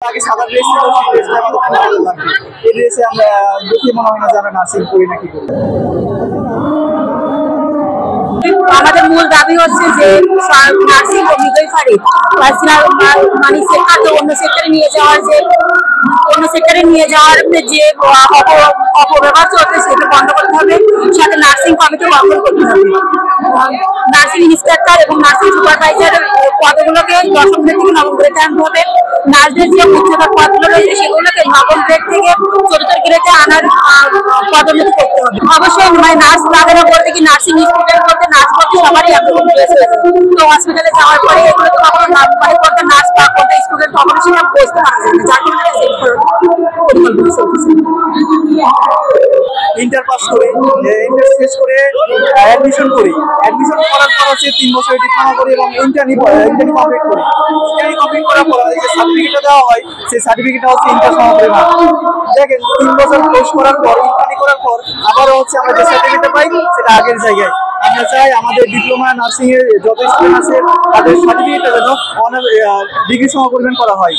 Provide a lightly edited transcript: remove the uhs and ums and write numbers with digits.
আগে সাদা ড্রেস ছিল, সেই ড্রেসটা আমাদের খুব ভালো লাগবে। এই ড্রেসে আমরা দেখে মনে হয় না যে আমরা নার্সিং করি না কি করি। আমাদের মূল দাবি হচ্ছে যে নার্সিং ও মিডওয়াইফারি পার্সোনাল মানে সেক্টর তো অন্য সেক্টরে নিয়ে যাওয়ার যে অপব্যবহার চলছে সেটা বন্ধ করতে হবে। সাথে নার্সিং কমিটি গঠন করতে হবে। নার্সিং ইন্সপেক্টর এবং নার্সিং সুপারভাইজার পদগুলোকে দশম গ্রেড থেকে নবম গ্রেডে আনতে হবে। নার্সদের যে উচ্চতর পদগুলো রয়েছে সেগুলোকে নবম গ্রেড থেকে চতুর্থ গ্রেডে আনার পদোন্নতি করতে হবে। অবশ্যই নার্স তাদের বলতে কি নার্সিং স্টুডেন্ট বলতে নার্স বলতে সবারই এখন রয়েছে। তো হসপিটালে যাওয়ার পরে এগুলো তো কখনো মানে কোনটা নার্স বা কোনটা স্টুডেন্ট কখনো সেটা বুঝতে পারা যায় না, যার কারণে ইন্টার পাস করে ইন্টার শেষ করে অ্যাডমিশন করি। অ্যাডমিশন করার পর হচ্ছে 3 বছর ডিপ্লোমা করি এবং ইন্টার্নি কমপ্লিট করি। ইন্টার্নি কমপ্লিট করার পর যে সার্টিফিকেটটা দেওয়া হয় সেই সার্টিফিকেটটা হচ্ছে ইন্টার সমাপনী মান। দেখেন 3 বছর কোর্স করার পর ইন্টার্নি করার পর আবারও হচ্ছে আমরা যে সার্টিফিকেটটা পাই সেটা আগের জায়গায়। আমরা চাই আমাদের ডিপ্লোমা নার্সিং এর যত স্টুডেন্ট আছে তাদের সার্টিফিকেটটা যেন ডিগ্রি সমপরিমাণ করা হয়।